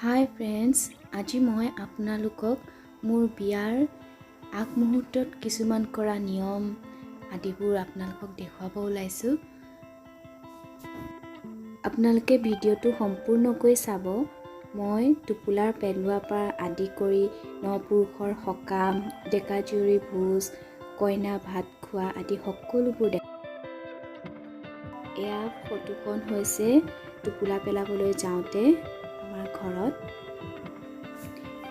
হাই friends, আজি মই আপোনালোকক মোৰ বিয়াৰ আগমুহূৰ্তত কিছুমান কৰা নিয়ম আদিবোৰ আপোনালোকক দেখুৱাব ওলাইছোঁ। আপোনালোকে ভিডিঅ'টো সম্পূৰ্ণকৈ চাব। মই টোপোলাৰ পেলোৱাৰ পৰা আদি কৰি নপুৰুষৰ সকাম, ডেকা জীয়ৰী ভোজ, কইনা ভাত খোৱা আদি সকলোবোৰ এয়া ফটোখন হৈছে টোপোলা পেলাবলৈ যাওঁতে আমাৰ ঘৰত।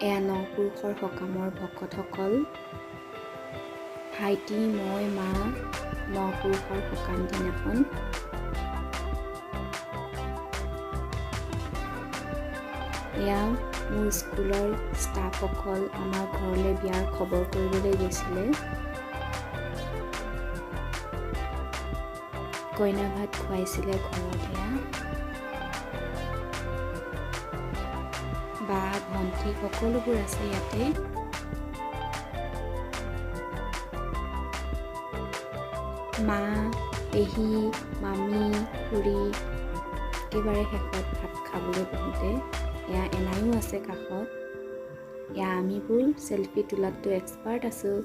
এয়া নপুৰুষৰ সকামৰ ভকতসকল, ভাইটি, মই, মা, নপুৰুষৰ সকাম দিনাখন। এয়া মোৰ স্কুলৰ ষ্টাফসকল আমাৰ ঘৰলৈ বিয়াৰ খবৰ কৰিবলৈ গৈছিলে। কইনা ভাত খুৱাইছিলে ঘৰত। এয়া বা ভণ্টি সকলোবোৰ আছে ইয়াতে। মা, পেহী, মামী, খুৰী একেবাৰে শেষত ভাত খাবলৈ বহোঁতে এয়া এনায়ো আছে কাষত। এয়া আমিবোৰ চেলফি তোলাতটো এক্সপাৰ্ট আছোঁ।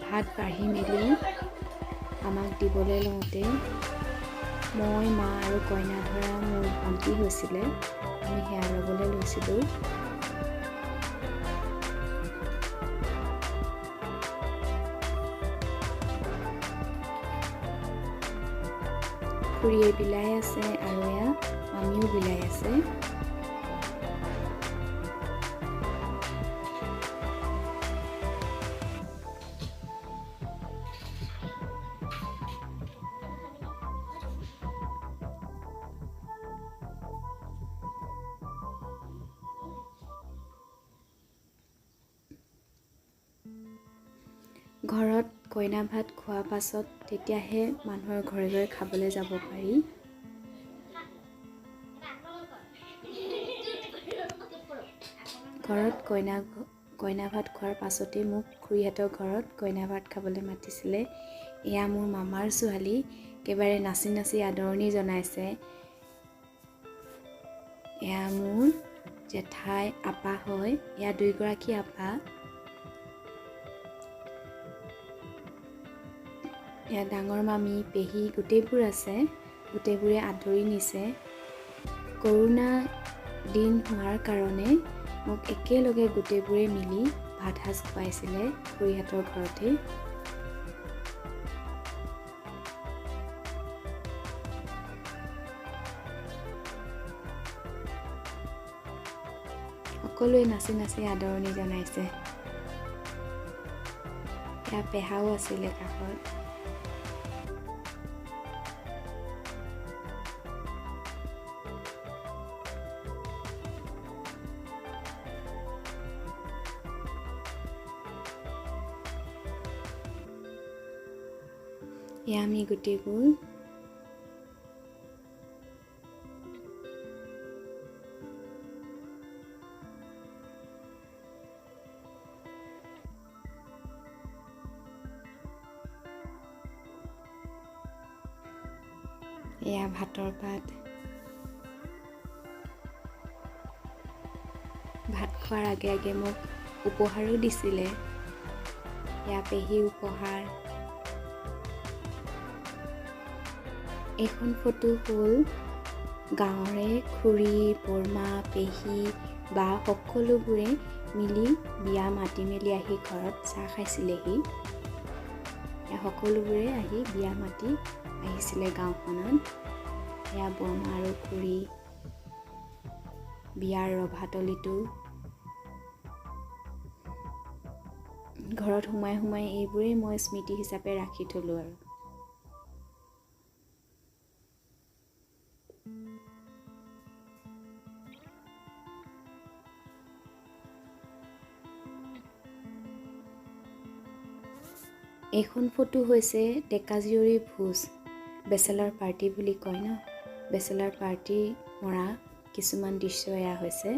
ভাত বাঢ়ি মেলি আমাক দিবলৈ লওঁতে মই, মা আৰু কইনা ধৰা মোৰ ভণ্টি হৈছিলে, আমি সেয়া ল'বলৈ লৈছিলোঁ। খুৰীয়ে বিলাই আছে আৰু এয়া মামীও বিলাই আছে। ঘৰত কইনা ভাত খোৱাৰ পাছত তেতিয়াহে মানুহৰ ঘৰে ঘৰে খাবলৈ যাব পাৰি। ঘৰত কইনা ভাত খোৱাৰ পাছতেই মোক খুৰীহঁতৰ ঘৰত কইনা ভাত খাবলৈ মাতিছিলে। এয়া মোৰ মামাৰ ছোৱালী, একেবাৰে নাচি নাচি আদৰণি জনাইছে। এয়া মোৰ জেঠাই আপা হয়, এয়া দুইগৰাকী আপা। এয়া ডাঙৰ মামী, পেহী গোটেইবোৰ আছে, গোটেইবোৰে আদৰি নিছে। কৰোণা দিন হোৱাৰ কাৰণে মোক একেলগে গোটেইবোৰে মিলি ভাত সাজ খুৱাইছিলে খুৰীহঁতৰ ঘৰতে। সকলোৱে নাচি নাচি আদৰণি জনাইছে। এয়া পেহাও আছিলে কাষত। এয়া আমি গোটেইবোৰ এয়া ভাতৰ পাত। ভাত খোৱাৰ আগে আগে মোক উপহাৰো দিছিলে। এয়া পেহী উপহাৰ। এইখন ফটো হ'ল গাঁৱৰে খুৰী, বৰমা, পেহী বা সকলোবোৰে মিলি বিয়া মাতি মেলি আহি ঘৰত চাহ খাইছিলেহি। সকলোবোৰে আহি বিয়া মাতি আহিছিলে গাঁওখনত। এয়া বৰমা আৰু খুৰী, বিয়াৰ ৰভাতলিটো। ঘৰত সোমাই সোমাই এইবোৰেই মই স্মৃতি হিচাপে ৰাখি থলোঁ আৰু। এইখন ফটো হৈছে ডেকা জীয়ৰী ভোজ, বেচেলৰ পাৰ্টি বুলি কয় ন। বেচেলাৰ পাৰ্টি মৰা কিছুমান দৃশ্য এয়া হৈছে।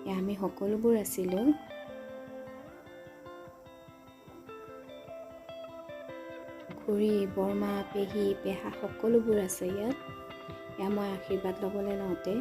এয়া আমি সকলোবোৰ আছিলোঁ। খুৰী, বৰমা, পেহী, পেহা সকলোবোৰ আছে ইয়াত। এয়া মই আশীৰ্বাদ ল'বলৈ লওঁতে।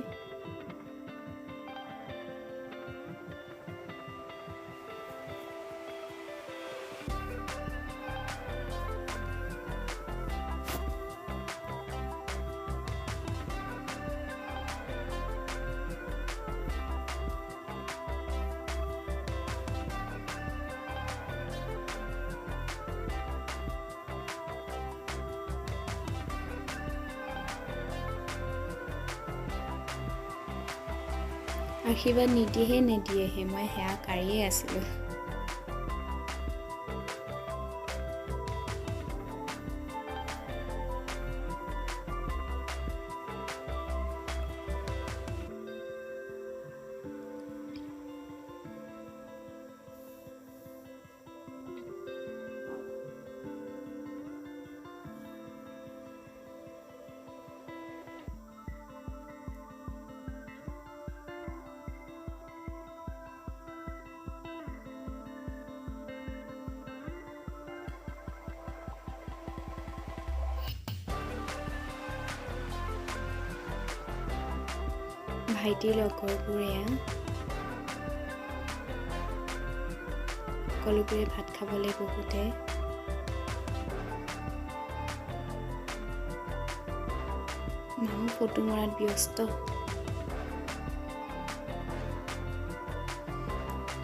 আশীৰ্বাদ নিদিয়েহে মই সেয়া কাঢ়িয়ে আছিলোঁ। ভাইটিৰ লগৰবোৰ এয়া সকলোবোৰে ভাত খাবলৈ বহুতে। মাও ফটো মৰাত ব্যস্ত।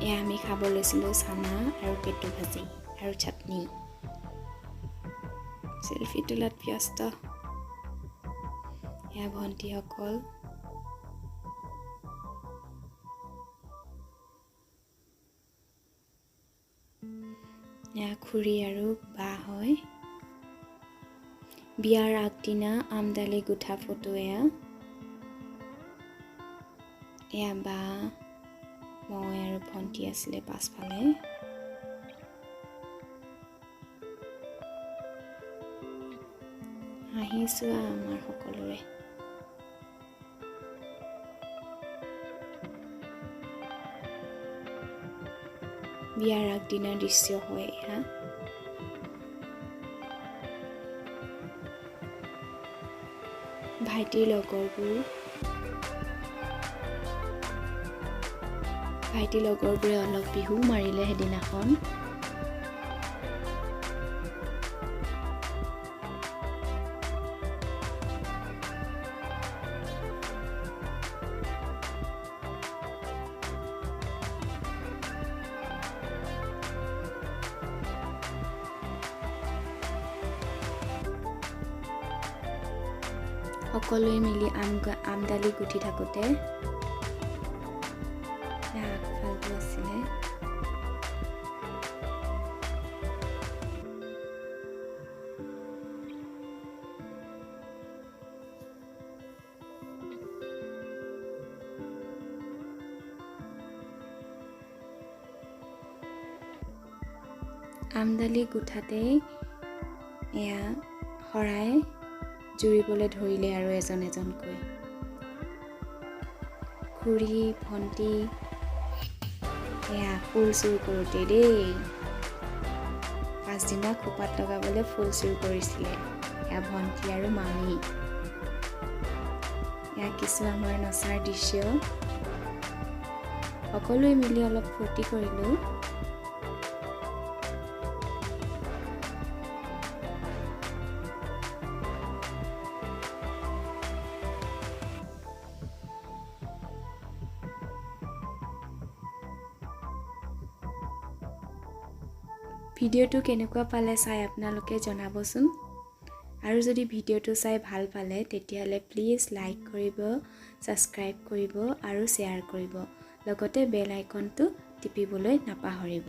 এয়া আমি খাব লৈছিলোঁ চানা আৰু পেটু ভাজি আৰু চাটনি। চেলফি তোলাত ব্যস্ত। এয়া ভণ্টিসকল। এয়া খুৰী আৰু বা হয়। বিয়াৰ আগদিনা আমদালি গুঠা ফটো এয়া। এয়া বা, মই আৰু ভণ্টি আছিলে পাছফালে। হাঁহিছোঁ আমাৰ সকলোৰে। বিয়াৰ আগদিনাৰ দৃশ্য হয় এয়া। ভাইটিৰ লগৰবোৰে অলপ বিহু মাৰিলে সেইদিনাখন। সকলোৱে মিলি আমদালি গুঠি থাকোঁতে আগফালটো আছিলে। আমদালি গুঠাতে এয়া শৰাই জুৰিবলৈ ধৰিলে আৰু এজন এজনকৈ। খুৰী, ভণ্টি এয়া ফুল চুৰ কৰোঁতে দেই। পাছদিনা খোপাত লগাবলৈ ফুল চুৰ কৰিছিলে। এয়া ভণ্টি আৰু মামী। এয়া কিছু আমাৰ নচাৰ দৃশ্য। সকলোৱে মিলি অলপ ফূৰ্তি কৰিলোঁ। ভিডিঅ'টো কেনেকুৱা পালে চাই আপোনালোকে জনাবচোন। আৰু যদি ভিডিঅ'টো চাই ভাল পালে তেতিয়াহ'লে প্লিজ লাইক কৰিব, ছাবস্ক্ৰাইব কৰিব আৰু শ্বেয়াৰ কৰিব। লগতে বেল আইকনটো টিপিবলৈ নাপাহৰিব।